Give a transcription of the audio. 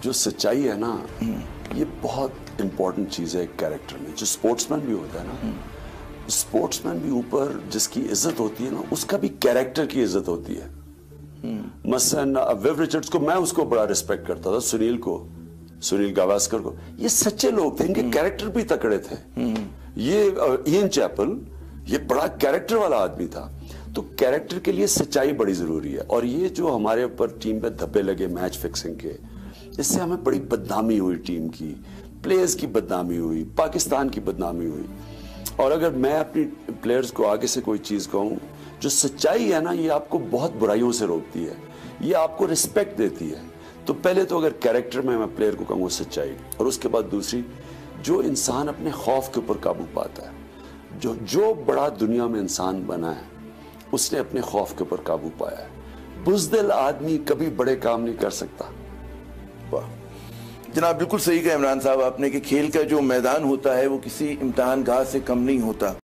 जो सच्चाई है ना, ये बहुत इंपॉर्टेंट चीज है कैरेक्टर में। जो स्पोर्ट्समैन भी होता है ना, स्पोर्ट्समैन भी ऊपर जिसकी इज्जत होती है ना, उसका भी कैरेक्टर की इज्जत होती है। मसलन विव रिचर्ड्स को मैं उसको बड़ा रिस्पेक्ट करता था, सुनील गावस्कर को। ये सच्चे लोग थे, इनके कैरेक्टर भी तकड़े थे। ये इयन चैपल, ये बड़ा कैरेक्टर वाला आदमी था। तो कैरेक्टर के लिए सच्चाई बड़ी जरूरी है। और ये जो हमारे ऊपर टीम पे धब्बे लगे मैच फिक्सिंग के, इससे हमें बड़ी बदनामी हुई, टीम की, प्लेयर्स की बदनामी हुई, पाकिस्तान की बदनामी हुई। और अगर मैं अपनी प्लेयर्स को आगे से कोई चीज कहूं, जो सच्चाई है ना, ये आपको बहुत बुराइयों से रोकती है, ये आपको रिस्पेक्ट देती है। तो पहले तो अगर कैरेक्टर में मैं प्लेयर को कहूँगा सच्चाई, और उसके बाद दूसरी, जो इंसान अपने खौफ के ऊपर काबू पाता है, जो बड़ा दुनिया में इंसान बना है, उसने अपने खौफ के ऊपर काबू पाया है। बुज़दिल आदमी कभी बड़े काम नहीं कर सकता। वाह जनाब, बिल्कुल सही कहा इमरान साहब आपने कि खेल का जो मैदान होता है वो किसी इम्तिहान गाह से कम नहीं होता।